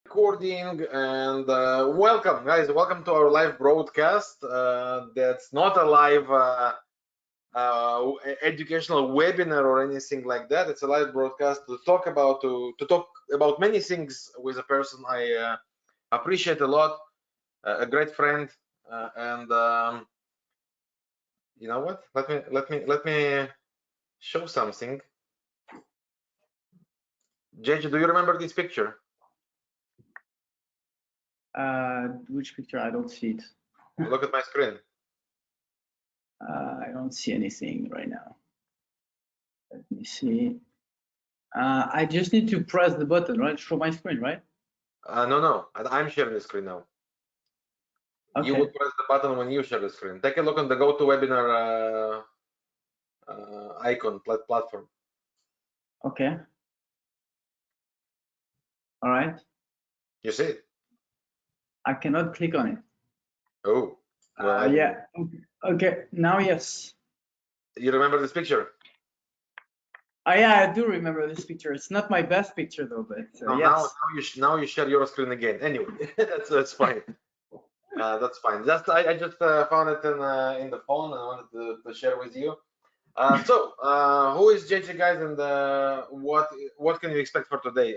Recording and welcome guys, welcome to our live broadcast. That's not a live educational webinar or anything like that. It's a live broadcast to talk about many things with a person I appreciate a lot, a great friend, and you know what, let me show something. JJ, do you remember this picture? Which picture? I don't see it. Look at my screen. I don't see anything right now. Let me see. I just need to press the button, right? Show my screen, right? No, I'm sharing the screen now. Okay. You will press the button when you share the screen. Take a look on the GoToWebinar icon platform. Okay. All right. You see it? I cannot click on it. Oh. Well, yeah. Okay. Now, yes. You remember this picture? Yeah, I do remember this picture. It's not my best picture though, but No, yes. now you share your screen again. Anyway, that's fine. That's fine. I just found it in the phone and I wanted to share with you. So who is JJ, guys, and what can you expect for today?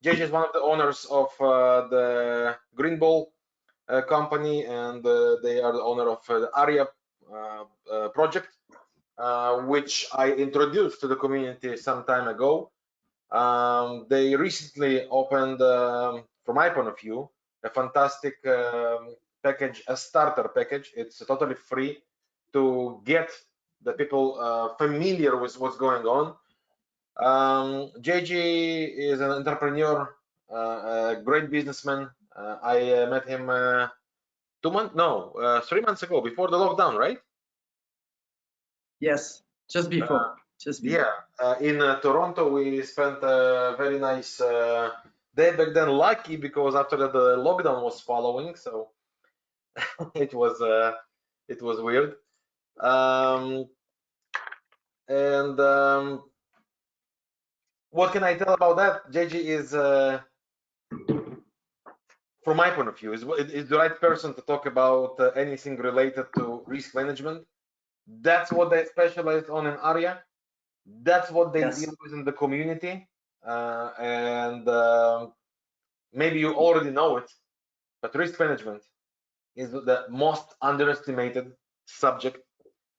JJ is one of the owners of the Green Ball company, and they are the owner of the Arya project, which I introduced to the community some time ago. They recently opened, from my point of view, a fantastic package, a starter package. It's totally free to get the people familiar with what's going on. JJ is an entrepreneur, a great businessman. I met him 3 months ago, before the lockdown, right? Yes, just before. Yeah, in Toronto, we spent a very nice day back then. Lucky, because after that the lockdown was following, so it was weird. What can I tell about that? JJ is, from my point of view, is the right person to talk about anything related to risk management. That's what they specialize on in Arya. That's what they deal with in the community. Maybe you already know it, but risk management is the most underestimated subject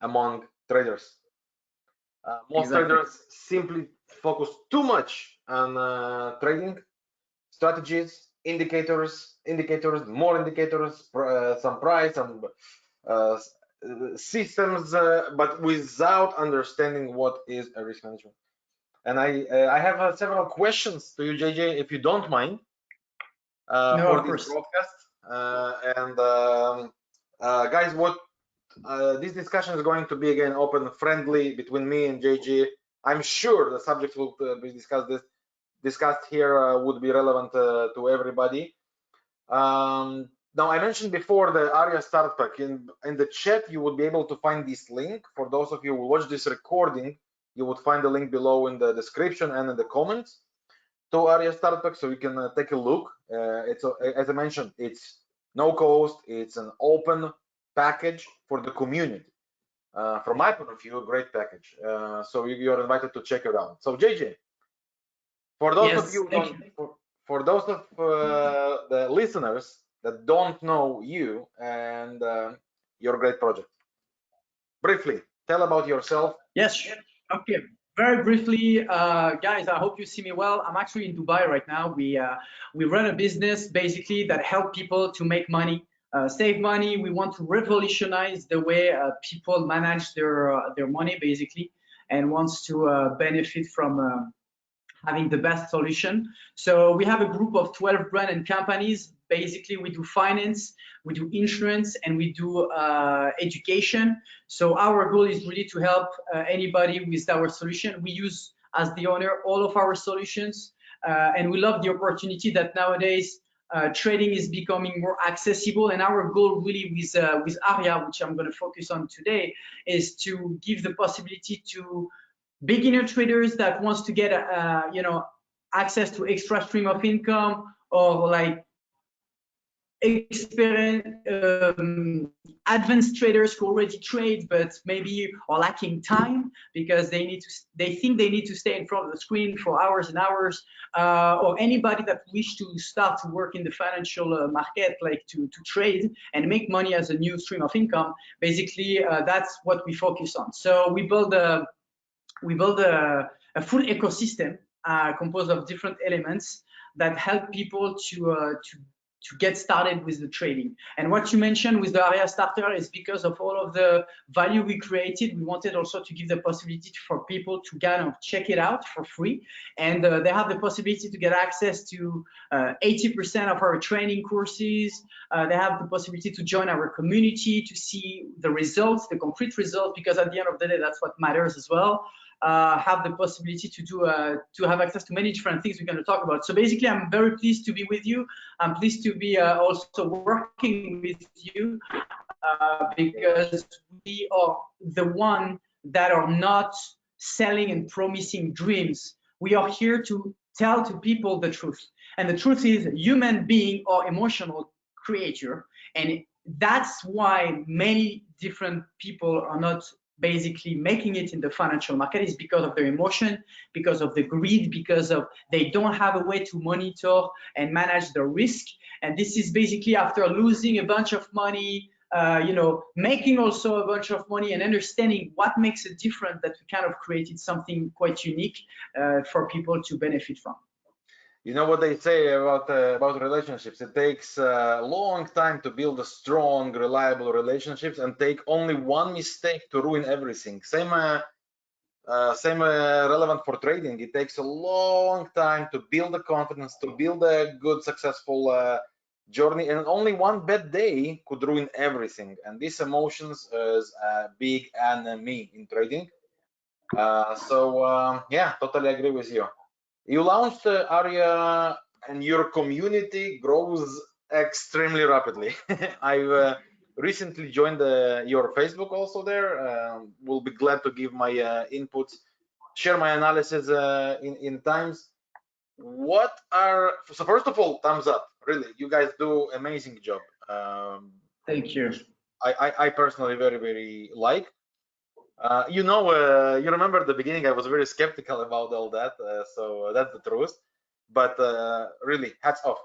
among traders. Most traders simply focus too much on trading strategies, indicators, more indicators, some price, some systems, but without understanding what is a risk management. And I have several questions to you, JJ, if you don't mind, for this broadcast. Guys, this discussion is going to be again open, friendly between me and JJ. I'm sure the subject will be discussed here would be relevant to everybody. Now, I mentioned before the Arya Start Pack. In the chat, you would be able to find this link. For those of you who watch this recording, you would find the link below in the description and in the comments to Arya Start Pack, so you can take a look. It's as I mentioned, it's no cost. It's an open package for the community. From my point of view, a great package. So you're invited to check it out. So JJ, for those of you for those of the listeners that don't know you and your great project, briefly tell about yourself. Yes. Okay. Very briefly, guys, I hope you see me well. I'm actually in Dubai right now. We run a business basically that help people to make money, save money. We want to revolutionize the way people manage their money basically, and wants to benefit from having the best solution. So we have a group of 12 brands and companies. Basically, we do finance, we do insurance, and we do education. So our goal is really to help anybody with our solution. We use, as the owner, all of our solutions, and we love the opportunity that nowadays trading is becoming more accessible. And our goal really with Arya, which I'm going to focus on today, is to give the possibility to beginner traders that wants to get access to extra stream of income, or like advanced traders who already trade but maybe are lacking time because they think they need to stay in front of the screen for hours and hours, or anybody that wish to start to work in the financial market, like to trade and make money as a new stream of income. Basically, that's what we focus on. So we build a full ecosystem composed of different elements that help people to get started with the trading. And what you mentioned with the Arya starter is because of all of the value we created. We wanted also to give the possibility for people to kind of check it out for free. And they have the possibility to get access to 80% of our training courses. They have the possibility to join our community to see the results, the concrete results, because at the end of the day, that's what matters as well. Have the possibility to have access to many different things we're going to talk about. So basically, I'm very pleased to be with you. I'm pleased to be also working with you because we are the one that are not selling and promising dreams. We are here to tell to people the truth. And the truth is, human being or emotional creature. And that's why many different people are not basically making it in the financial market, is because of their emotion, because of the greed, because of they don't have a way to monitor and manage the risk. And this is basically after losing a bunch of money, making also a bunch of money and understanding what makes a difference, that we kind of created something quite unique for people to benefit from. You know what they say about relationships? It takes a long time to build a strong, reliable relationships, and take only one mistake to ruin everything. Same relevant for trading. It takes a long time to build the confidence, to build a good, successful journey, and only one bad day could ruin everything. And these emotions is a big enemy in trading. Yeah, totally agree with you. You launched Arya, and your community grows extremely rapidly. I've recently joined your Facebook also there. Will be glad to give my inputs, share my analysis in times. So first of all, thumbs up. Really, you guys do amazing job. Thank you. I personally very like. You remember the beginning, I was very skeptical about all that, so that's the truth. But really, hats off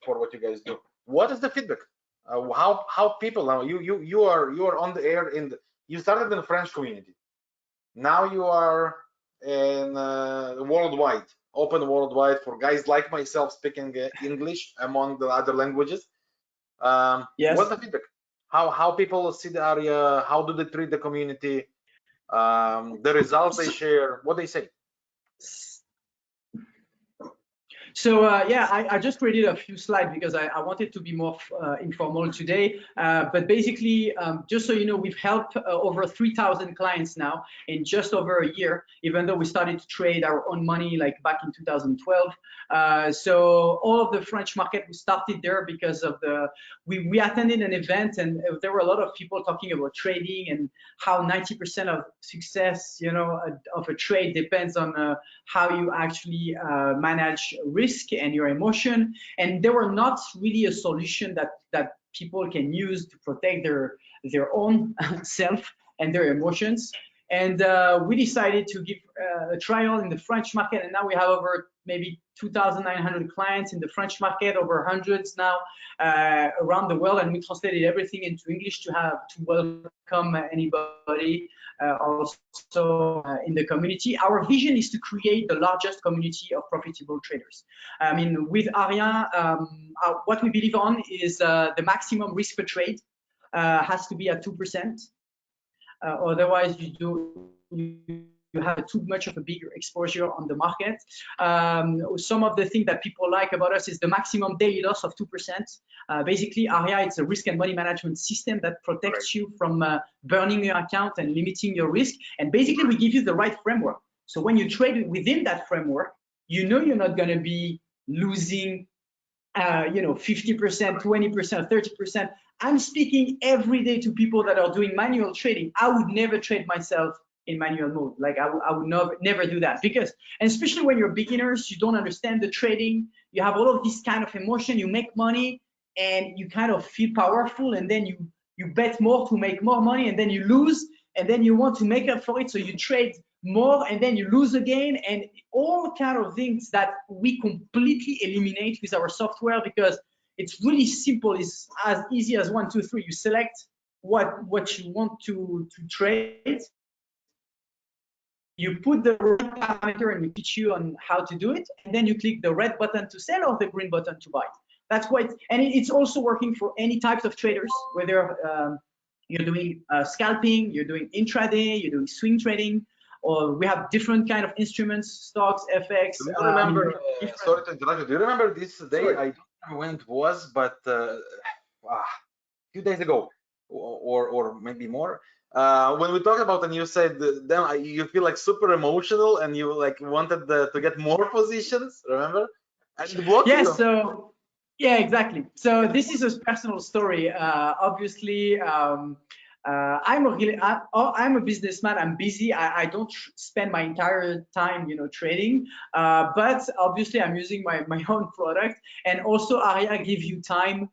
for what you guys do. What is the feedback? How people now? You are on the air you started in the French community. Now you are in worldwide, open worldwide for guys like myself speaking English among the other languages. Yes. What's the feedback? How people see the area? How do they treat the community? The results they share, what they say? So yeah, I just created a few slides because I wanted to be more informal today. But basically, just so you know, we've helped over 3,000 clients now in just over a year, even though we started to trade our own money like back in 2012. So all of the French market, we started there because of we attended an event, and there were a lot of people talking about trading and how 90% of success, of a trade depends on how you actually manage risk and your emotion. And there were not really a solution that people can use to protect their own self and their emotions. And we decided to give a trial in the French market, and now we have over maybe 2,900 clients in the French market, over hundreds now around the world, and we translated everything into English to welcome anybody also in the community. Our vision is to create the largest community of profitable traders. I mean, with Arya, what we believe on is the maximum risk per trade has to be at 2%. Otherwise, you have too much of a bigger exposure on the market. Some of the things that people like about us is the maximum daily loss of 2%. Basically, Arya, it's a risk and money management system that protects you from burning your account and limiting your risk. And basically, we give you the right framework. So when you trade within that framework, you're not going to be losing 50%, 20%, 30%. I'm speaking every day to people that are doing manual trading. I would never trade myself in manual mode. Like I would never do that, because, and especially when you're beginners, you don't understand the trading, you have all of this kind of emotion, you make money and you kind of feel powerful, and then you bet more to make more money, and then you lose, and then you want to make up for it, so you trade more and then you lose again, and all kind of things that we completely eliminate with our software, because it's really simple. It's as easy as 1, 2, 3. You select what you want to trade, you put the right parameter and we teach you on how to do it, and then you click the red button to sell or the green button to buy. That's why it's also working for any types of traders, whether you're doing scalping, you're doing intraday, you're doing swing trading, or we have different kind of instruments, stocks, FX. Do you remember, sorry to interrupt you, do you remember this day? Sorry. I don't remember when it was, but a few days ago, or maybe more, when we talked about, and you said then you feel like super emotional and you like wanted to get more positions, remember? And it blocked yeah, you. So yeah, exactly. So this is a personal story. Obviously, I'm a businessman. I'm busy. I don't spend my entire time, trading. But obviously, I'm using my own product, and also Arya gives you time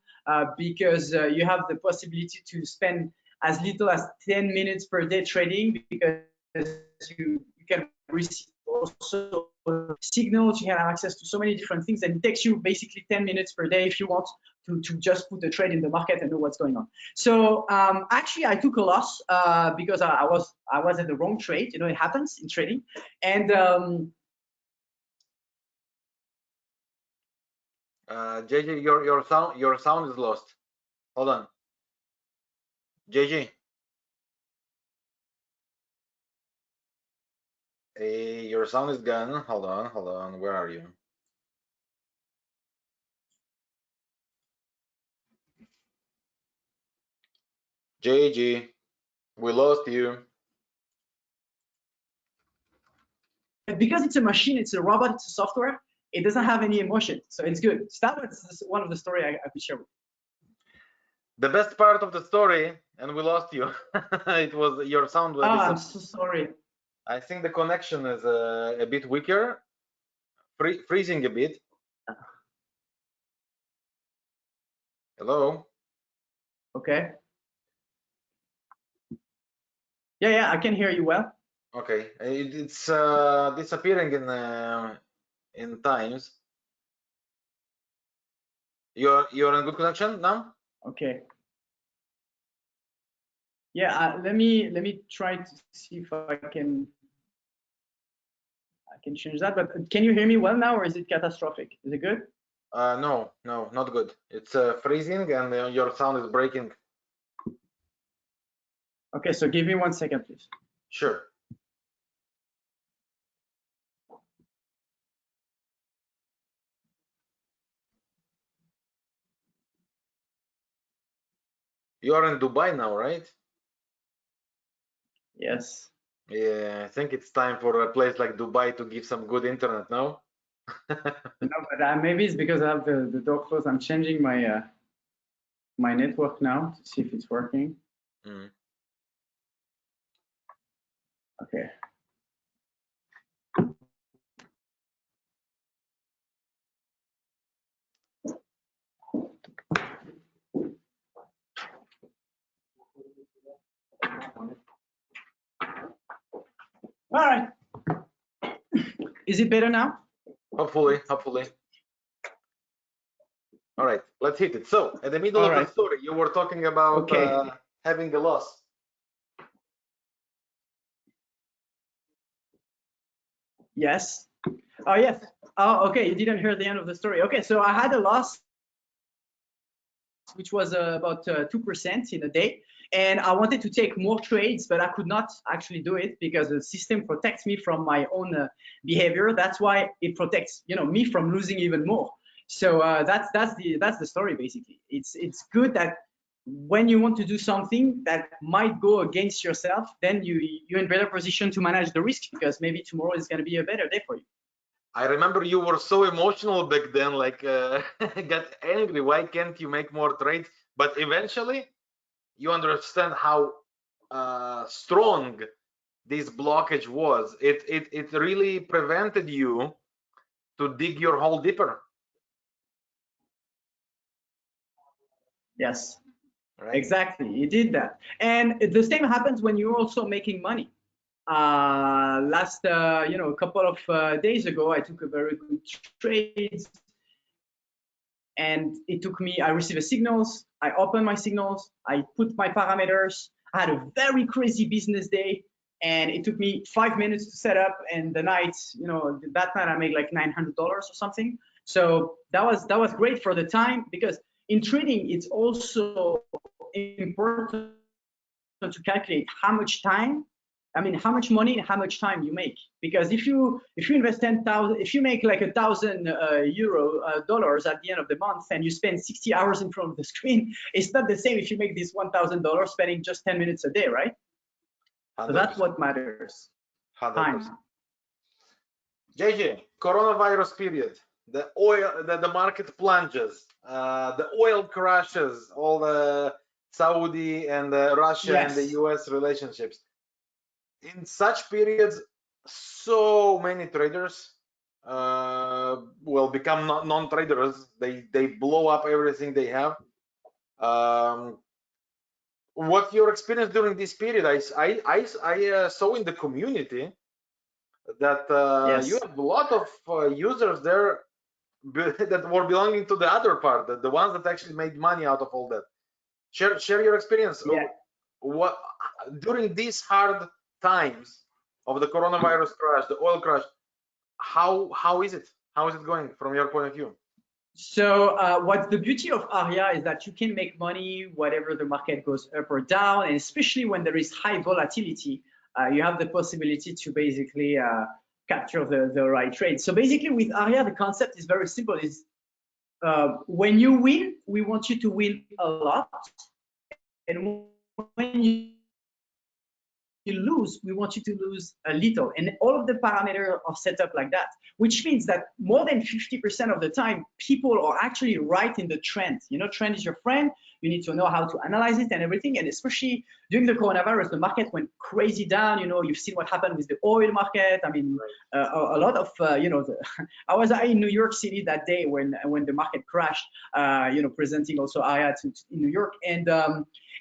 because you have the possibility to spend as little as 10 minutes per day trading, because you can receive also signals, you can have access to so many different things, and it takes you basically 10 minutes per day if you want to just put a trade in the market and know what's going on. So actually I took a loss because I was in the wrong trade. It happens in trading. And JJ, your sound is lost. Hold on. JJ. Hey, your sound is gone. Hold on. Where are you? JJ, we lost you. Because it's a machine, it's a robot, it's a software, it doesn't have any emotion, so it's good. So that was one of the story I could share with you. The best part of the story, and we lost you. It was your sound. Oh, I'm so sorry. I think the connection is a bit weaker, freezing a bit. Hello. Okay. Yeah, I can hear you well. Okay, it's disappearing in times. You're in good connection now. Okay. Yeah, let me try to see if I can change that. But can you hear me well now, or is it catastrophic? Is it good? No, not good. It's freezing, and your sound is breaking. Okay, so give me 1 second, please. Sure. You are in Dubai now, right? Yes. Yeah, I think it's time for a place like Dubai to give some good internet now. No, but maybe it's because I have the door closed. I'm changing my my network now to see if it's working. Okay. All right. Is it better now? Hopefully. All right, let's hit it. So, at the middle of the story, you were talking about having a loss. Yes. Oh, yes. Oh, okay. You didn't hear the end of the story. Okay, so I had a loss, which was about 2% in a day. And I wanted to take more trades, but I could not actually do it because the system protects me from my own behavior. That's why it protects, me from losing even more. So that's the story basically. It's good that when you want to do something that might go against yourself, then you're in better position to manage the risk, because maybe tomorrow is going to be a better day for you. I remember you were so emotional back then, like got angry. Why can't you make more trades? But eventually, you understand how strong this blockage was. It really prevented you to dig your hole deeper. Yes. Right. Exactly, you did that. And the same happens when you're also making money. A couple of days ago, I took a very good trade, and it took me, I received the signals, I opened my signals, I put my parameters, I had a very crazy business day, and it took me 5 minutes to set up, and the night, that night I made like $900 or something. So that was great for the time, because in trading, it's also important to calculate how much money and how much time you make. Because if you invest 10,000, if you make like $1,000 at the end of the month and you spend 60 hours in front of the screen, it's not the same if you make this $1,000 spending just 10 minutes a day, right? 100%. So that's what matters. 100%. Time. JJ, coronavirus period, the market plunges, the oil crashes, all the Saudi and Russia and the US relationships. In such periods, so many traders will become non-traders. They blow up everything they have. What's your experience during this period? I saw in the community that you have a lot of users there that were belonging to the other part, the ones that actually made money out of all that. Share your experience. Yeah. What during these hard times of the coronavirus crash, the oil crash, how is it? How is it going from your point of view? So what's the beauty of Arya is that you can make money whatever the market goes up or down, and especially when there is high volatility, you have the possibility to basically capture the right trade. So basically with Arya, the concept is very simple. Is when you win, we want you to win a lot, and when you lose, we want you to lose a little. And all of the parameters are set up like that, which means that more than 50% of the time, people are actually right in the trend. Trend is your friend. You need to know how to analyze it and everything. And especially during the coronavirus, the market went crazy down. You've seen what happened with the oil market. I mean, a lot of, I was in New York City that day when the market crashed, presenting also Arya in New York.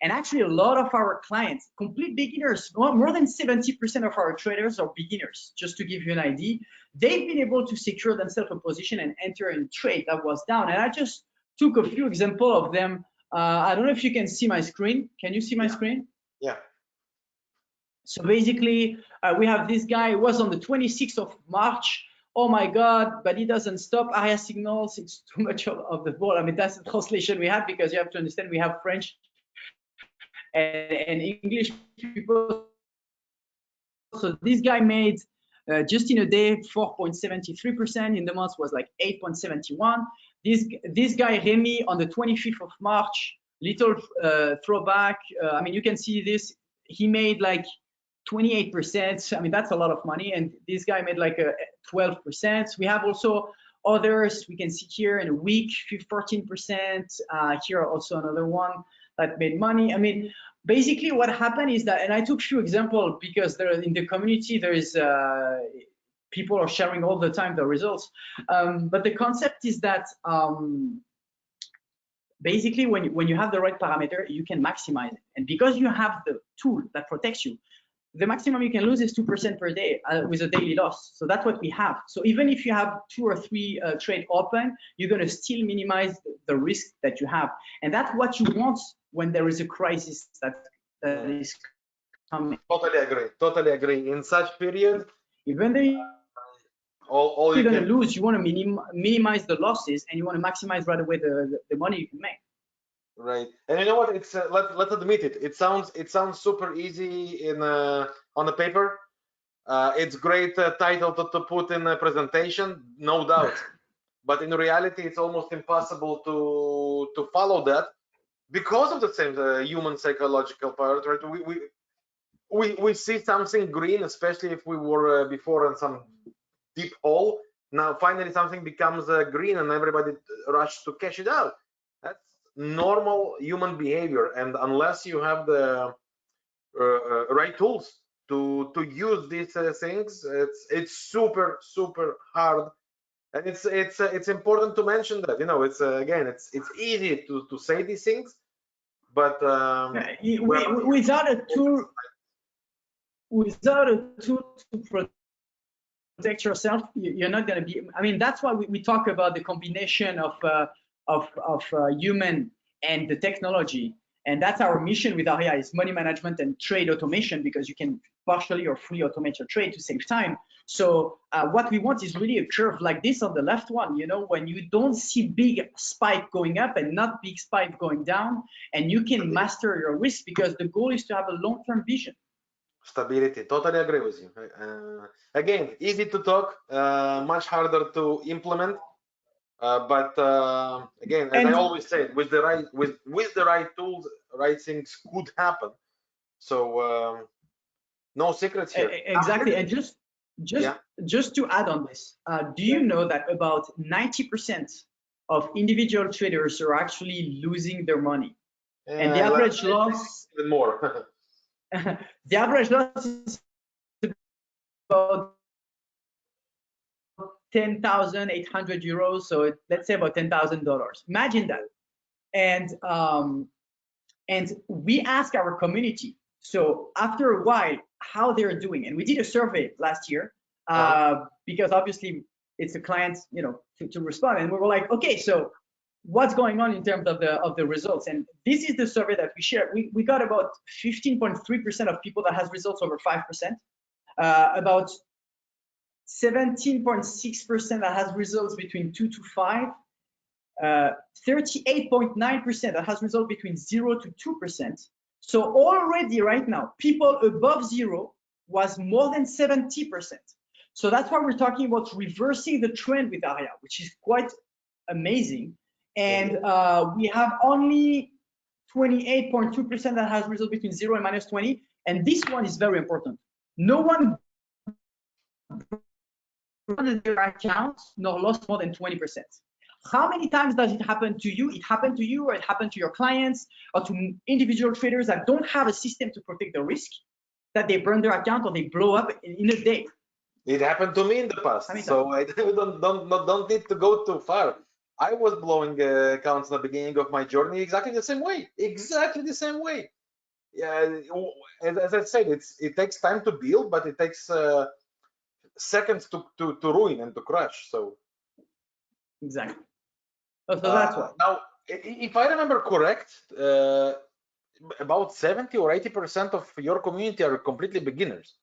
And actually, a lot of our clients, complete beginners, more than 70% of our traders are beginners. Just to give you an idea, they've been able to secure themselves a position and enter in trade that was down. And I just took a few examples of them. I don't know if you can see my screen. Can you see my screen? Yeah. So basically, we have this guy who was on the 26th of March. Oh my God, but he doesn't stop. Arya signals, it's too much of the ball. I mean, that's the translation we have, because you have to understand we have French and English people. So this guy made just in a day 4.73%. In the month was like 8.71. This guy Remy on the 25th of March, little throwback. I mean, you can see this. He made like 28%. I mean, that's a lot of money. And this guy made like a 12%. We have also others. We can see here in a week 14%. Here also another one that made money. I mean, basically what happened is that, and I took a few examples because there in the community there is people are sharing all the time the results. But the concept is that basically when you have the right parameter, you can maximize it. And because you have the tool that protects you, the maximum you can lose is 2% per day with a daily loss. So that's what we have. So even if you have 2 or 3 trade open, you're going to still minimize the risk that you have. And that's what you want when there is a crisis that is coming. Totally agree. In such period, even though you're going to lose, you want to minimize the losses, and you want to maximize right away the money you can make. Right, and you know what? It's let's admit it. It sounds super easy in on the paper. It's great title to put in a presentation, no doubt. But in reality, it's almost impossible to follow that because of the same human psychological part. Right? We see something green, especially if we were before in some deep hole. Now finally something becomes green, and everybody rushes to cash it out. That's normal human behavior, and unless you have the right tools to use these things, it's super hard. And it's important to mention that, it's again, it's easy to say these things, but without a tool to protect yourself, you're not going to be. I mean, that's why we talk about the combination of human and the technology, and that's our mission with Arya is money management and trade automation, because you can partially or fully automate your trade to save time. So what we want is really a curve like this on the left one, you know, when you don't see big spike going up and not big spike going down, and you can master your risk, because the goal is to have a long-term vision. Stability, totally agree with you. Again, easy to talk, much harder to implement. But again, as I always say, with the right tools, right things could happen. So no secrets here. Exactly. And just to add on this, do you know that about 90% of individual traders are actually losing their money? And the average loss, even more. the average loss is about 10,800 euros. So let's say about $10,000. Imagine that. And we ask our community, so after a while, how they're doing. And we did a survey last year because obviously it's a client, you know, to respond. And we were like, okay, so what's going on in terms of the results? And this is the survey that we shared. We got about 15.3% of people that has results over 5%, about 17.6% that has results between 2 to 5, 38.9% that has results between 0 to 2%. So already right now, people above 0 was more than 70%. So that's why we're talking about reversing the trend with Arya, which is quite amazing. And we have only 28.2% that has results between 0 and minus 20. And this one is very important. No one on their accounts nor lost more than 20%. How many times does it happen to you? It happened to you, or it happened to your clients, or to individual traders that don't have a system to protect the risk, that they burn their account or they blow up in a day? It happened to me in the past, so I don't need to go too far. I was blowing accounts in the beginning of my journey exactly the same way. Exactly the same way. Yeah, as I said, it takes time to build, but it takes seconds to ruin and to crash. So exactly. So that's why. Now, if I remember correct, about 70 or 80% of your community are completely beginners.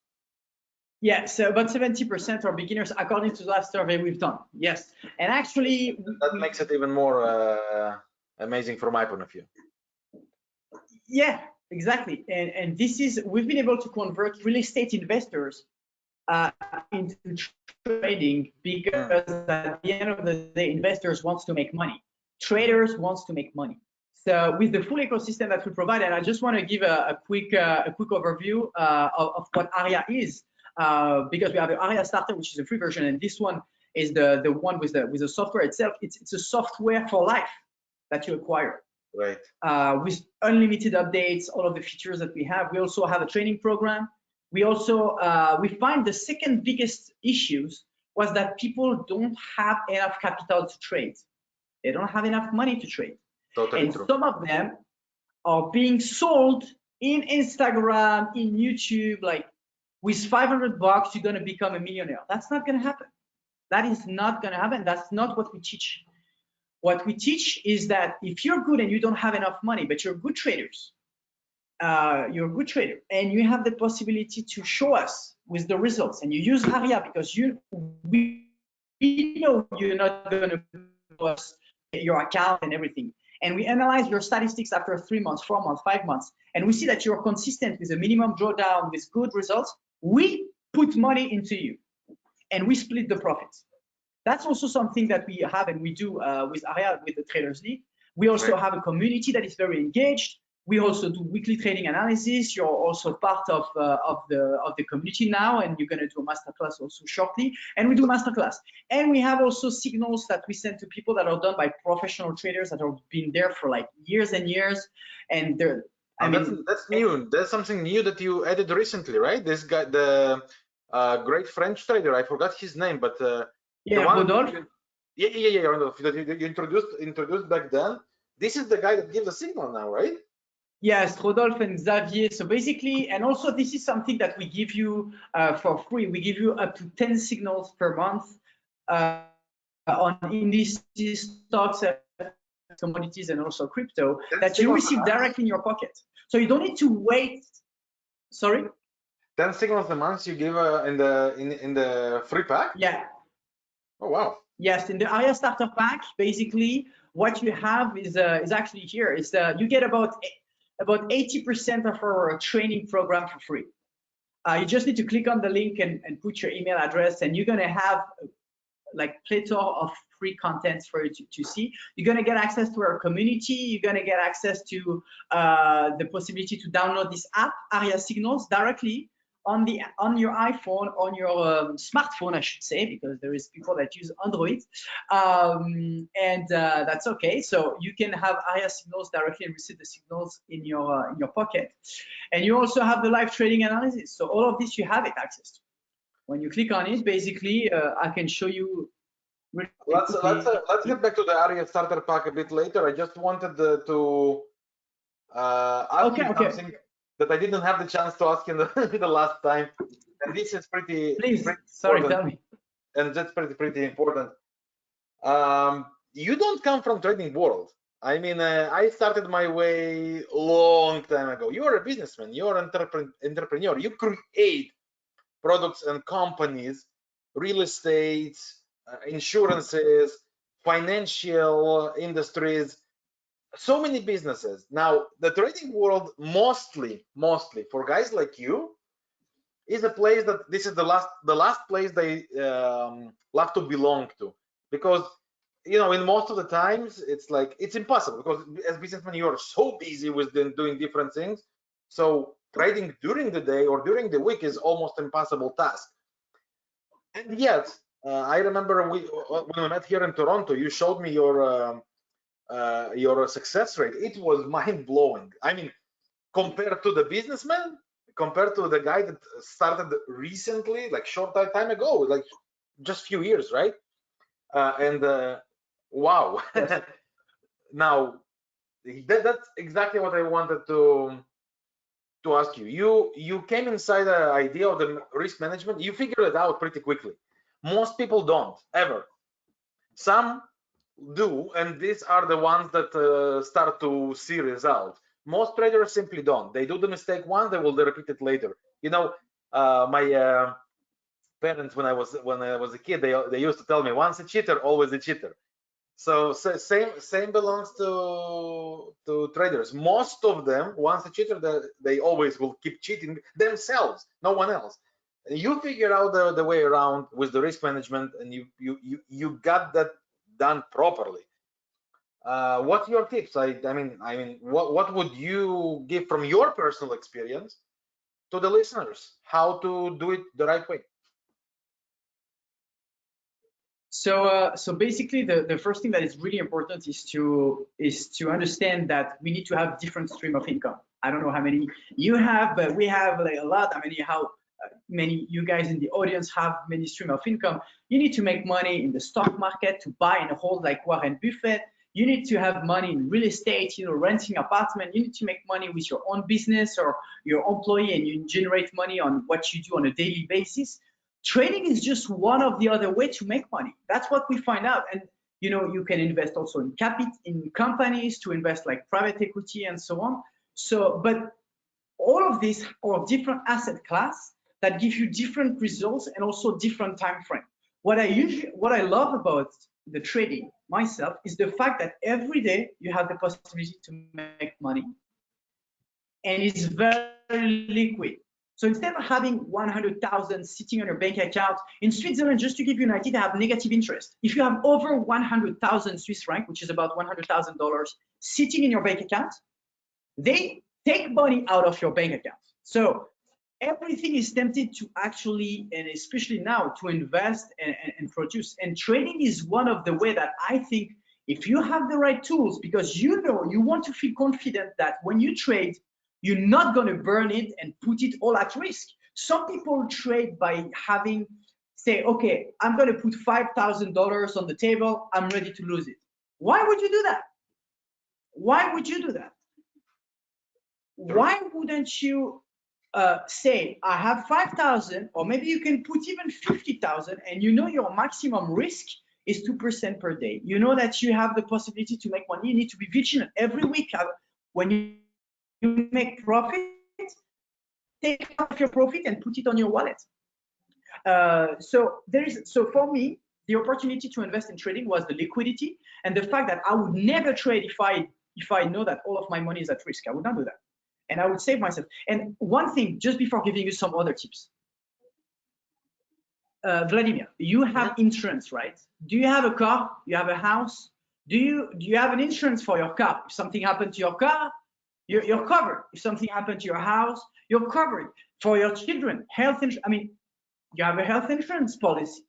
Yeah, so about 70% are beginners, according to the last survey we've done. Yes, and actually that makes it even more amazing from my point of view. Yeah, exactly. And this is, we've been able to convert real estate investors into trading, because at the end of the day, investors wants to make money. Traders wants to make money. So with the full ecosystem that we provide, and I just want to give a quick overview of what Arya is, because we have the Arya Starter, which is a free version, and this one is the one with the software itself. It's a software for life that you acquire. Right. With unlimited updates, all of the features that we have. We also have a training program. We also we find the second biggest issues was that people don't have enough capital to trade. They don't have enough money to trade. Totally and true. Some of them are being sold in Instagram, in YouTube, like with $500 you're gonna become a millionaire. That's not gonna happen. That is not gonna happen. That's not what we teach. What we teach is that if you're good and you don't have enough money, but you're good traders, you're a good trader, and you have the possibility to show us with the results, and you use Arya because we know you're not going to post your account and everything. And we analyze your statistics after 3 months, 4 months, 5 months, and we see that you're consistent with a minimum drawdown with good results. We put money into you, and we split the profits. That's also something that we have and we do with Arya, with the Traders League. We also have a community that is very engaged. We also do weekly trading analysis. You're also part of the community now, and you're going to do a masterclass also shortly. And we do masterclass. And we have also signals that we send to people that are done by professional traders that have been there for like years and years. And they're, that's new. That's something new that you added recently, right? This guy, the great French trader, I forgot his name, but yeah, Rodolphe. Yeah, Rodolphe, that you introduced back then. This is the guy that gives the signal now, right? Yes, Rodolphe and Xavier. So basically, and also this is something that we give you for free. We give you up to 10 signals per month on indices, stocks, commodities, and also crypto that you receive directly in your pocket. So you don't need to wait. Sorry? 10 signals a month you give in the free pack? Yeah. Oh, wow. Yes, in the Arya starter pack, basically what you have is actually here. It's you get about 80% of our training program for free. You just need to click on the link and put your email address, and you're gonna have like plethora of free content for you to see. You're gonna get access to our community. You're gonna get access to the possibility to download this app, Arya Signals, directly on your iPhone, on your smartphone, I should say, because there is people that use Android, and that's okay. So you can have Arya Signals directly and receive the signals in your pocket, and you also have the live trading analysis. So all of this you have it access to. When you click on it, basically, I can show you. Let's get back to the Arya starter pack a bit later. I just wanted to ask you something that I didn't have the chance to ask in the last time, and this is pretty. Please, pretty sorry, important. tell me. And that's pretty important. You don't come from trading world. I mean, I started my way long time ago. You're a businessman. You're an entrepreneur. You create products and companies, real estate, insurances, financial industries, so many businesses. Now, the trading world mostly for guys like you is a place that this is the last place they love to belong to, because in most of the times it's like it's impossible, because as businessmen you are so busy with doing different things. So trading during the day or during the week is almost impossible task. And yet, I remember when we met here in Toronto, you showed me your success rate. It was mind blowing. I mean, compared to the businessman, compared to the guy that started recently, like short time ago, like just few years, right? Wow. Yes. Now, that's exactly what I wanted to ask you. You came inside the idea of the risk management. You figured it out pretty quickly. Most people don't ever. Some do, and these are the ones that start to see results. Most traders simply don't. They do the mistake once, they will repeat it later. My parents, when I was a kid, they used to tell me, once a cheater, always a cheater. So same belongs to traders. Most of them, once a cheater, they always will keep cheating themselves, no one else. You figure out the way around with the risk management, and you got that done properly. What's your tips? I mean, what would you give from your personal experience to the listeners? How to do it the right way? So basically, the first thing that is really important is to understand that we need to have different stream of income. I don't know how many you have, but we have like a lot. I mean, how many you guys in the audience have many stream of income? You need to make money in the stock market to buy and hold like Warren Buffett. You need to have money in real estate, renting apartment. You need to make money with your own business or your employee, and you generate money on what you do on a daily basis. Trading is just one of the other way to make money. That's what we find out. And you can invest also in companies, to invest like private equity and so on. So, but all of these are different asset class that give you different results and also different time frame. What I love about the trading myself is the fact that every day you have the possibility to make money, and it's very liquid. So instead of having 100,000 sitting on your bank account in Switzerland, just to give you an idea, they have negative interest. If you have over 100,000 Swiss franc, which is about $100,000 sitting in your bank account, they take money out of your bank account. So everything is tempted to actually, and especially now, to invest and produce. And trading is one of the way that I think, if you have the right tools, because you want to feel confident that when you trade, you're not going to burn it and put it all at risk. Some people trade by say, okay, I'm going to put $5,000 on the table. I'm ready to lose it. Why would you do that? Why would you do that? why wouldn't you say, I have 5,000, or maybe you can put even 50,000, and you know your maximum risk is 2% per day. You know that you have the possibility to make money. You need to be vigilant every week. When you make profit, take out of your profit and put it on your wallet. So for me, the opportunity to invest in trading was the liquidity and the fact that I would never trade if I know that all of my money is at risk. I would not do that, and I would save myself. And one thing, just before giving you some other tips, Vladimir, you have insurance, right? Do you have a car? You have a house? Do you have an insurance for your car? If something happened to your car, you're covered. If something happened to your house, you're covered. For your children, health insurance. I mean, you have a health insurance policy.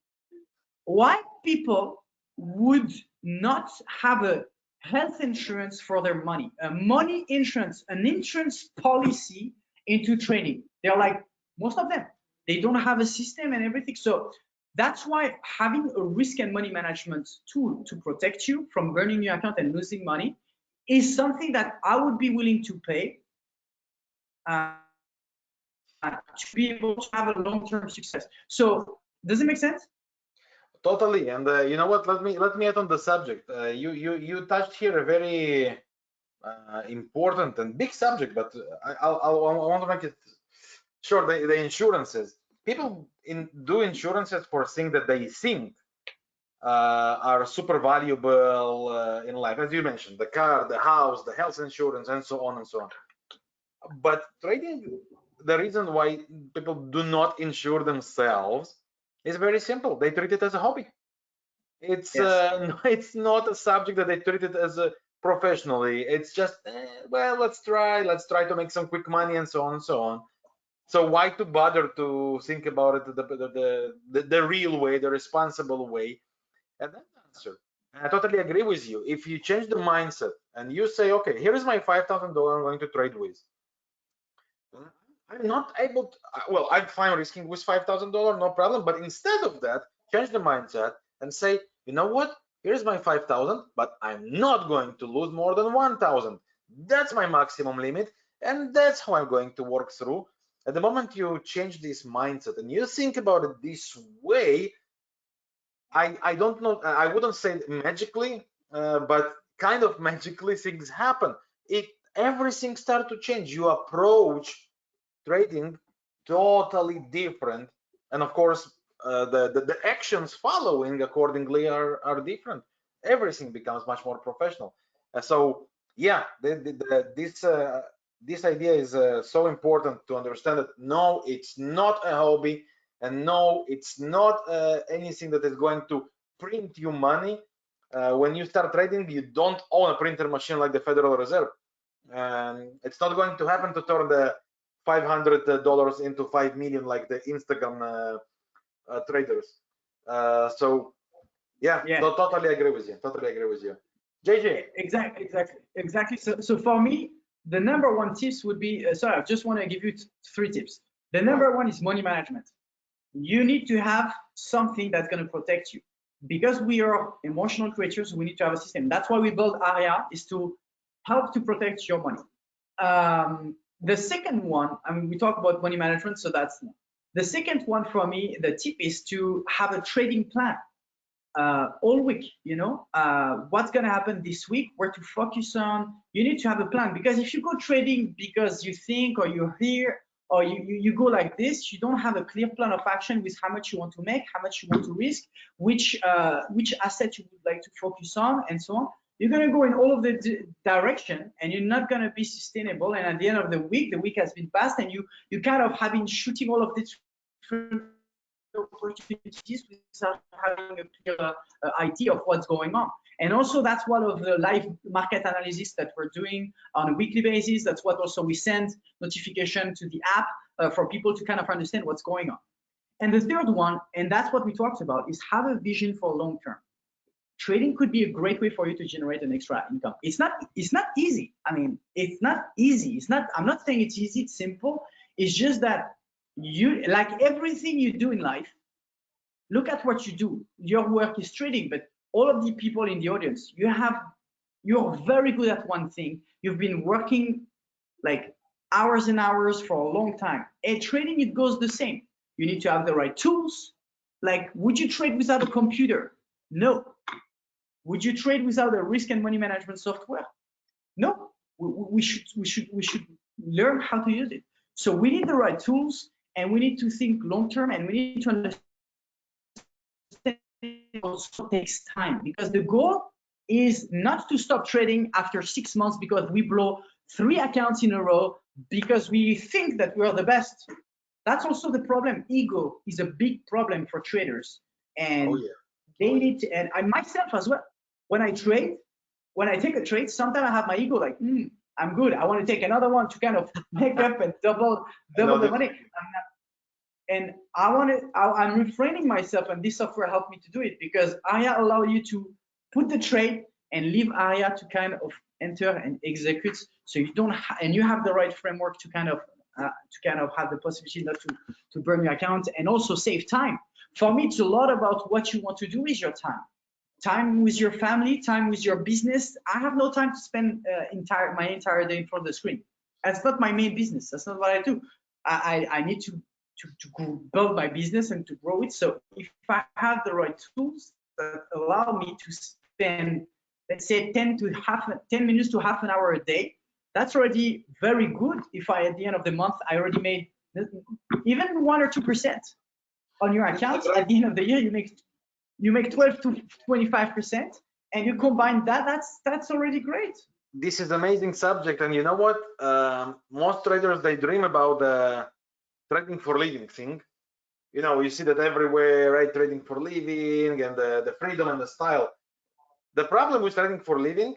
Why people would not have a health insurance for their money, a money insurance, an insurance policy into trading? They're like, most of them, they don't have a system and everything. So that's why having a risk and money management tool to protect you from burning your account and losing money is something that I would be willing to pay to be able to have a long-term success. So does it make sense? Totally. And you know what? Let me add on the subject. You touched here a very important and big subject, but I want to make it short. The insurances. People do insurances for things that they think are super valuable in life, as you mentioned, the car, the house, the health insurance, and so on and so on. But trading, the reason why people do not insure themselves is very simple. They treat it as a hobby. It's it's not a subject that they treat it as a professionally. It's just well, let's try to make some quick money and so on and so on. So why to bother to think about it the real way, the responsible way? And that's the answer. And I totally agree with you. If you change the mindset and you say, okay, here is my $5,000 I'm going to trade with. I'm not able to, well, I'm fine risking with $5,000, no problem. But instead of that, change the mindset and say, you know what? Here's my 5,000, but I'm not going to lose more than 1,000. That's my maximum limit. And that's how I'm going to work through. At the moment you change this mindset and you think about it this way, I don't know, I wouldn't say magically, but kind of magically things happen. Everything starts to change. You approach trading totally different, and of course the actions following accordingly are different. Everything becomes much more professional. So yeah, this idea is so important to understand that no, it's not a hobby, and no, it's not anything that is going to print you money. When you start trading, you don't own a printer machine like the Federal Reserve. It's not going to happen to turn the $500 into 5 million like the Instagram traders. So yeah, totally agree with you. JJ. Exactly. So for me, the number one tips would be, sorry, I just want to give you 3 tips. The number one is money management. You need to have something that's going to protect you. Because we are emotional creatures, we need to have a system. That's why we build Arya, is to help to protect your money. The second one, I mean, we talk about money management, so that's the second one for me. The tip is to have a trading plan all week. You know, what's going to happen this week, where to focus on. You need to have a plan, because if you go trading because you think, or you hear, or you go like this, you don't have a clear plan of action with how much you want to make, how much you want to risk, which asset you would like to focus on, and so on. You're going to go in all of the direction, and you're not going to be sustainable. And at the end of the week has been passed, and you kind of have been shooting all of these different opportunities without having a clear idea of what's going on. And also, that's one of the live market analysis that we're doing on a weekly basis. That's what also we send notification to the app for people to kind of understand what's going on. And the third one, and that's what we talked about, is have a vision for long term. Trading could be a great way for you to generate an extra income. It's not easy. I mean, it's not easy. I'm not saying it's easy, it's simple. It's just that you, like everything you do in life, look at what you do. Your work is trading, but all of the people in the audience, you're very good at one thing. You've been working like hours and hours for a long time. And trading, it goes the same. You need to have the right tools. Like, would you trade without a computer? No. Would you trade without a risk and money management software? No. We should learn how to use it. So we need the right tools, and we need to think long term, and we need to understand it also takes time, because the goal is not to stop trading after 6 months because we blow 3 accounts in a row because we think that we're the best. That's also the problem. Ego is a big problem for traders, and they need to, and I myself as well. When I trade, when I take a trade, sometimes I have my ego like, I'm good. I want to take another one to kind of make up and double the money. And I'm refraining myself, and this software helped me to do it, because Arya allow you to put the trade and leave Arya to kind of enter and execute. So you don't, and you have the right framework to kind of have the possibility not to burn your account, and also save time. For me, it's a lot about what you want to do with your time. Time with your family, time with your business. I have no time to spend my entire day in front of the screen. That's not my main business. That's not what I do. I need to build my business and to grow it. So if I have the right tools that allow me to spend, let's say, 10 minutes to half an hour a day, that's already very good. If at the end of the month, I already made even 1 or 2% on your account, at the end of the year, you make 12 to 25%, and you combine that, that's already great. This is amazing subject, and you know what? Most traders, they dream about the trading for living thing. You know, you see that everywhere, right? Trading for living and the freedom and the style. The problem with trading for living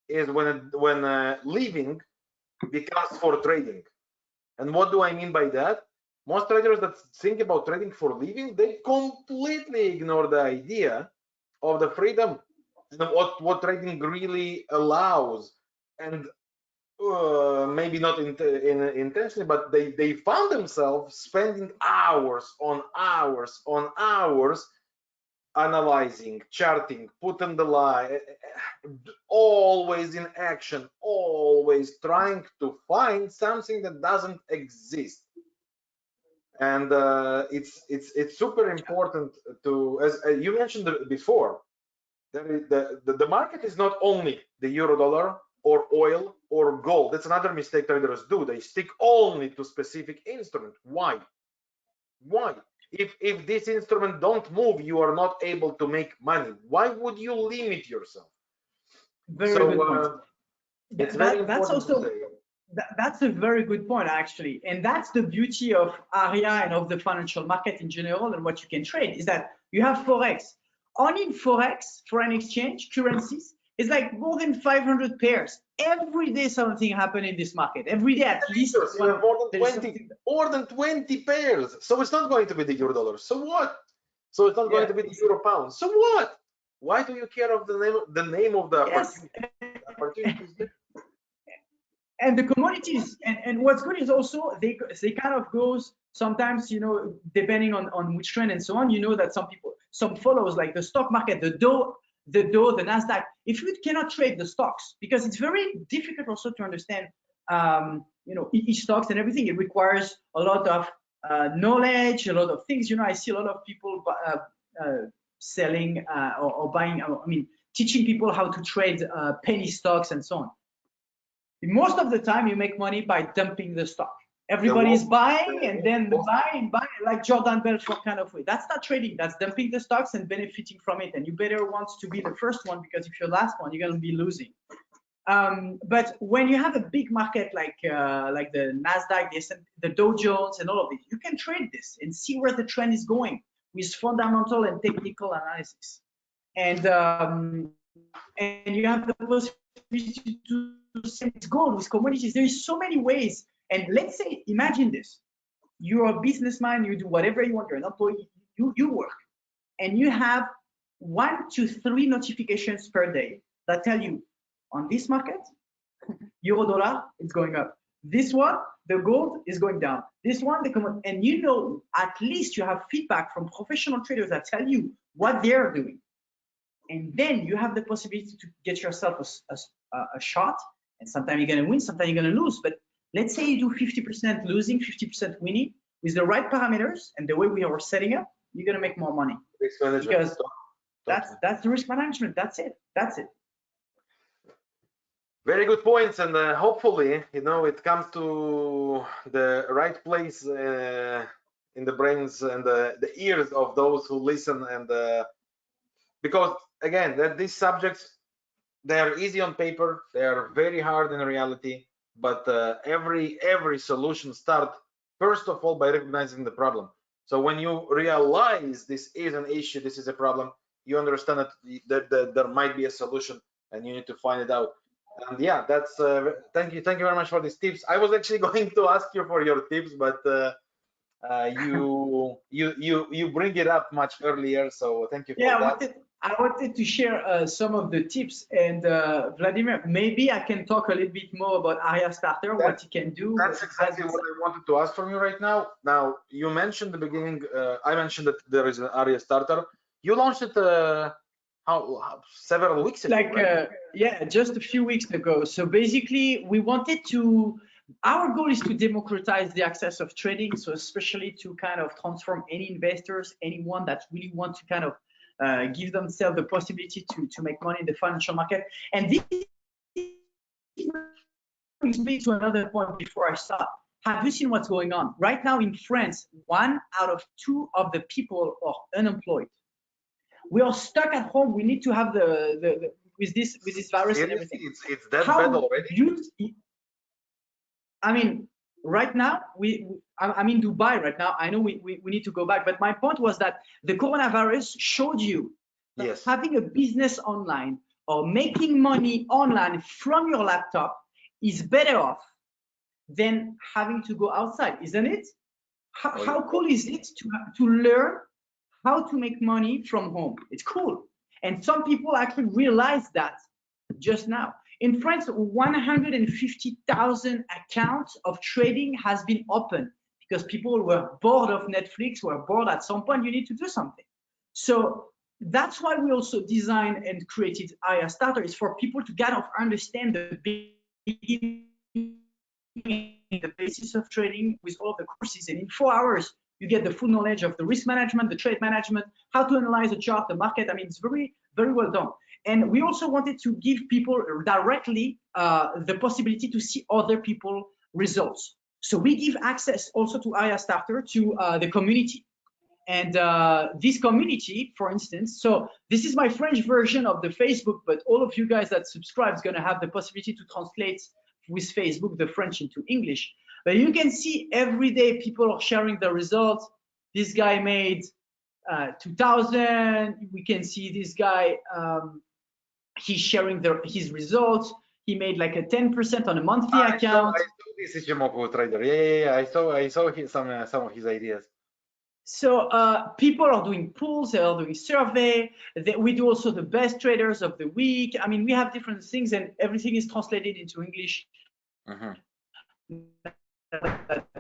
is when living becomes for trading. And what do I mean by that? Most traders that think about trading for living, they completely ignore the idea of the freedom and what trading really allows. And maybe not intentionally, but they found themselves spending hours on hours analyzing, charting, putting the line, always in action, always trying to find something that doesn't exist. And it's super important to, as you mentioned before, the market is not only the euro dollar or oil or gold. That's another mistake traders do. They stick only to specific instrument. Why? If this instrument don't move, you are not able to make money. Why would you limit yourself? Very good point. It's very important to say. That's a very good point, actually. And that's the beauty of Arya and of the financial market in general, and what you can trade is that you have Forex. Only in Forex, foreign exchange, currencies, it's like more than 500 pairs. Every day something happens in this market. Every day at least more than 20 pairs. So it's not going to be the euro dollar. So what? So it's not going to be the euro pound. So what? Why do you care of the name of the opportunities? And the commodities, and what's good is also they kind of goes sometimes, you know, depending on which trend and so on, you know, that some follows, like the stock market, the Dow, the Nasdaq. If you cannot trade the stocks, because it's very difficult also to understand, you know, each stocks and everything, it requires a lot of knowledge, a lot of things. You know, I see a lot of people selling or buying, I mean, teaching people how to trade penny stocks and so on. Most of the time, you make money by dumping the stock. Everybody's buying and then buying, like Jordan Belfort kind of way. That's not trading. That's dumping the stocks and benefiting from it. And you better want to be the first one, because if you're the last one, you're going to be losing. But when you have a big market like the Nasdaq, the Dow Jones, and all of it, you can trade this and see where the trend is going with fundamental and technical analysis. And you have the possibility to set goals with commodities. There is so many ways. And let's say, imagine this: you're a businessman, you do whatever you want, you're an employee, you work, and you have 1 to 3 notifications per day that tell you, on this market, euro dollar is going up. This one, the gold is going down. This one, and you know, at least you have feedback from professional traders that tell you what they're doing. And then you have the possibility to get yourself a shot, and sometimes you're going to win, sometimes you're going to lose. But Let's say you do 50% losing, 50% winning with the right parameters and the way we are setting up, you're gonna make more money. Risk management. Because that's the risk management. That's it. That's it. Very good points, and hopefully, you know, it comes to the right place in the brains and the ears of those who listen. And because again, that these subjects, they are easy on paper, they are very hard in reality. But every solution starts first of all by recognizing the problem. So when you realize this is an issue, this is a problem, you understand that there might be a solution, and you need to find it out. And yeah, that's thank you very much for these tips. I was actually going to ask you for your tips, but you bring it up much earlier, so thank you for that. I wanted to share some of the tips, and Vladimir, maybe I can talk a little bit more about Arya Starter, what you can do. That's exactly what I wanted to ask from you right now. Now, you mentioned the beginning, I mentioned that there is an Arya Starter. You launched it several weeks ago, right? Yeah, just a few weeks ago. So basically, we wanted to, our goal is to democratize the access of trading. So especially to kind of transform any investors, anyone that really want to kind of give themselves the possibility to make money in the financial market. And this brings me to another point before I start. Have you seen what's going on? Right now in France, 1 out of 2 of the people are unemployed. We are stuck at home. We need to have with this virus and everything. It's that bad already. I mean, right now I'm in Dubai right now. I know we need to go back, but my point was that the coronavirus showed you that having a business online or making money online from your laptop is better off than having to go outside, isn't it? How cool is it to learn how to make money from home? It's cool. And some people actually realize that just now. In France, 150,000 accounts of trading has been opened because people were bored of Netflix, were bored at some point, you need to do something. So that's why we also designed and created Arya Starter, is for people to kind of understand the basis of trading with all of the courses. And in 4 hours, you get the full knowledge of the risk management, the trade management, how to analyze a chart, the market. I mean, it's very, very well done. And we also wanted to give people directly the possibility to see other people's results. So we give access also to Arya Starter to the community. And this community, for instance, so this is my French version of the Facebook, but all of you guys that subscribe is going to have the possibility to translate with Facebook the French into English. But you can see every day people are sharing the results. This guy made 2,000. We can see this guy, he's sharing his results. He made like a 10% on a monthly account. I saw this Ichimoku trader. Yeah. I saw some of his ideas. So people are doing polls, they are doing survey. We do also the best traders of the week. I mean, we have different things, and everything is translated into English.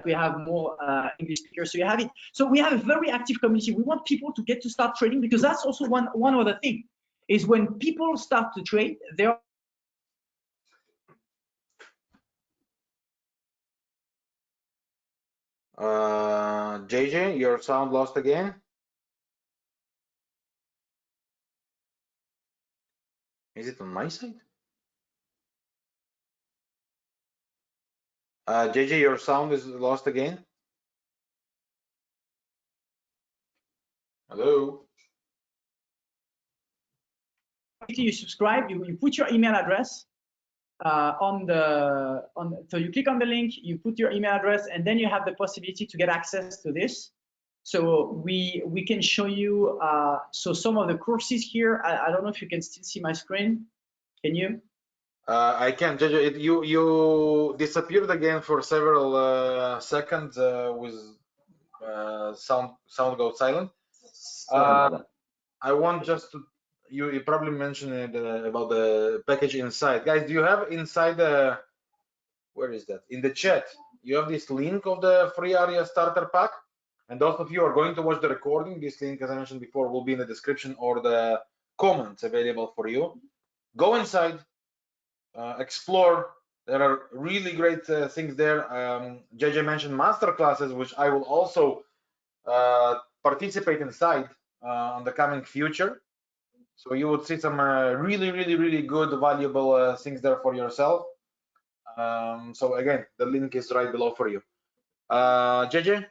We have more English speakers, so you have it. So we have a very active community. We want people to get to start trading, because that's also one other thing, is when people start to trade, they are JJ, your sound lost again. Is it on my side? JJ, your sound is lost again. Hello. You subscribe, you put your email address so you click on the link, you put your email address, and then you have the possibility to get access to this. So we can show you so some of the courses here. I don't know if you can still see my screen. Can you? I can. JJ, you disappeared again for several seconds with sound goes silent. I want just to, you probably mentioned about the package inside. Guys, do you have inside where is that? In the chat, you have this link of the free Arya starter pack. And those of you who are going to watch the recording, this link, as I mentioned before, will be in the description or the comments available for you. Go inside, explore There are really great things there. JJ mentioned master classes, which I will also participate inside on the coming future. So you would see some really good, valuable things there for yourself. So again, the link is right below for you. JJ,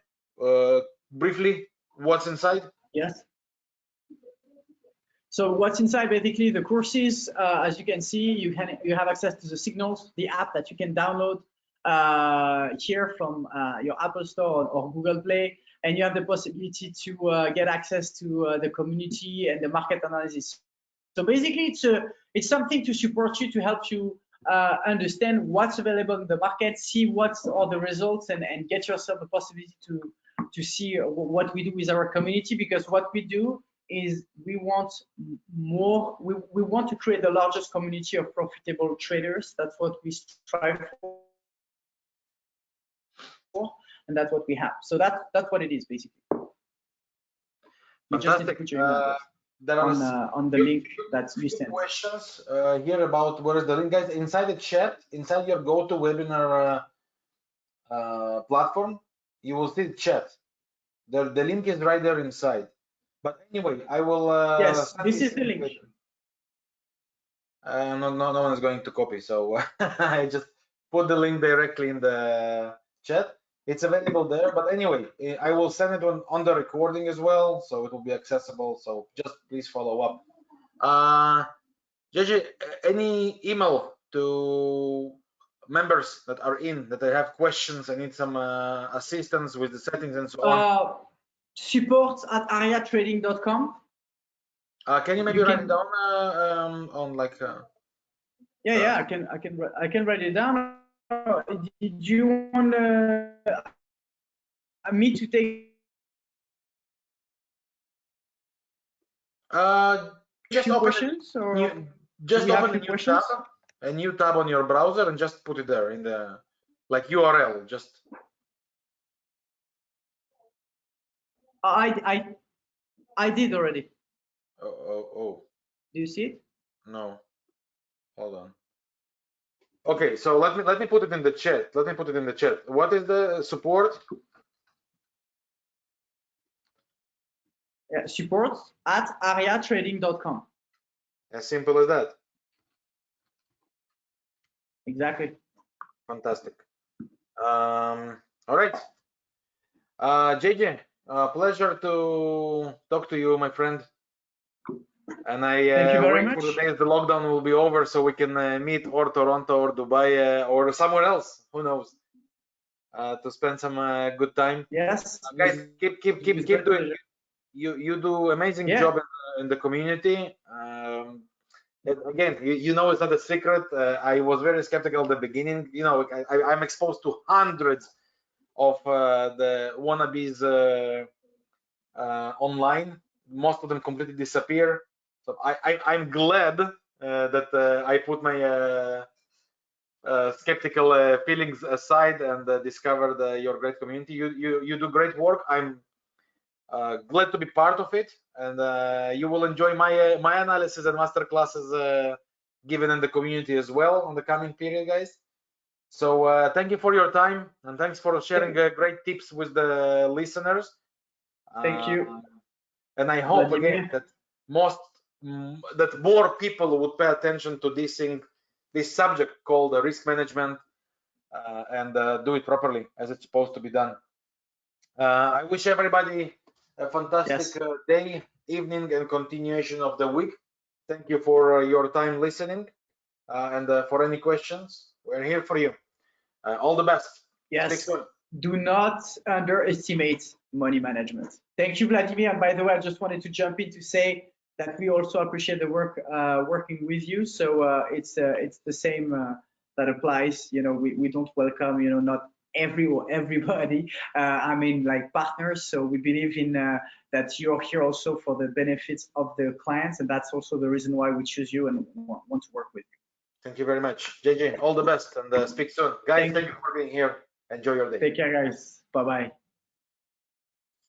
briefly, what's inside? Yes. So what's inside, basically, the courses, as you can see, you have access to the Signals, the app that you can download here from your Apple Store or Google Play, and you have the possibility to get access to the community and the market analysis. So basically, it's something to support you, to help you understand what's available in the market, see what are the results, and get yourself the possibility to see what we do with our community, because what we do is we want more, we want to create the largest community of profitable traders. That's what we strive for, and that's what we have. So that's what it is, basically. You just need to put your email address on the link that's you sent. Questions here about where is the link, guys? Inside the chat, inside your GoToWebinar platform, you will see the chat. The link is right there inside. But anyway, I will. Yes, this is the link. No one is going to copy, so I just put the link directly in the chat. It's available there, but anyway, I will send it on the recording as well, so it will be accessible. So just please follow up. JJ, any email to members that are in, that they have questions, I need some assistance with the settings and so on? Support@aryatrading.com. Can you maybe write it down on like? Yeah, I can write it down. Did you want me to take? Just open questions, or just open a new tab on your browser and just put it there in the like URL. Just. I did already. Oh. Do you see it? No. Hold on. Okay, so let me put it in the chat. Let me put it in the chat. What is the support? Yeah, support@aryatrading.com. As simple as that. Exactly. Fantastic. All right. JJ, pleasure to talk to you, my friend. And I wait for the days the lockdown will be over, so we can meet or Toronto or Dubai or somewhere else. Who knows? To spend some good time. Yes. Guys, keep doing. You do amazing job in the community. Again, you know, it's not a secret. I was very skeptical at the beginning. You know, I'm exposed to hundreds of the wannabes online. Most of them completely disappear. So I'm glad that I put my skeptical feelings aside and discovered your great community. You do great work. I'm glad to be part of it, and you will enjoy my analysis and master classes given in the community as well on the coming period, guys. So thank you for your time, and thanks for sharing great tips with the listeners. Thank you. And I hope again that more people would pay attention to this subject called risk management and do it properly as it's supposed to be done. I wish everybody a fantastic day, evening, and continuation of the week. Thank you for your time listening, and for any questions, we're here for you. All the best. Yes. Do not underestimate money management. Thank you, Vladimir. And by the way, I just wanted to jump in to say that we also appreciate the work working with you. So it's the same that applies. You know, we don't welcome, you know, not everybody. I mean, like partners. So we believe in that you're here also for the benefits of the clients, and that's also the reason why we choose you and want to work with you. Thank you very much, JJ. All the best, and speak soon, guys. Thank you for being here. Enjoy your day. Take care, guys. Bye-bye.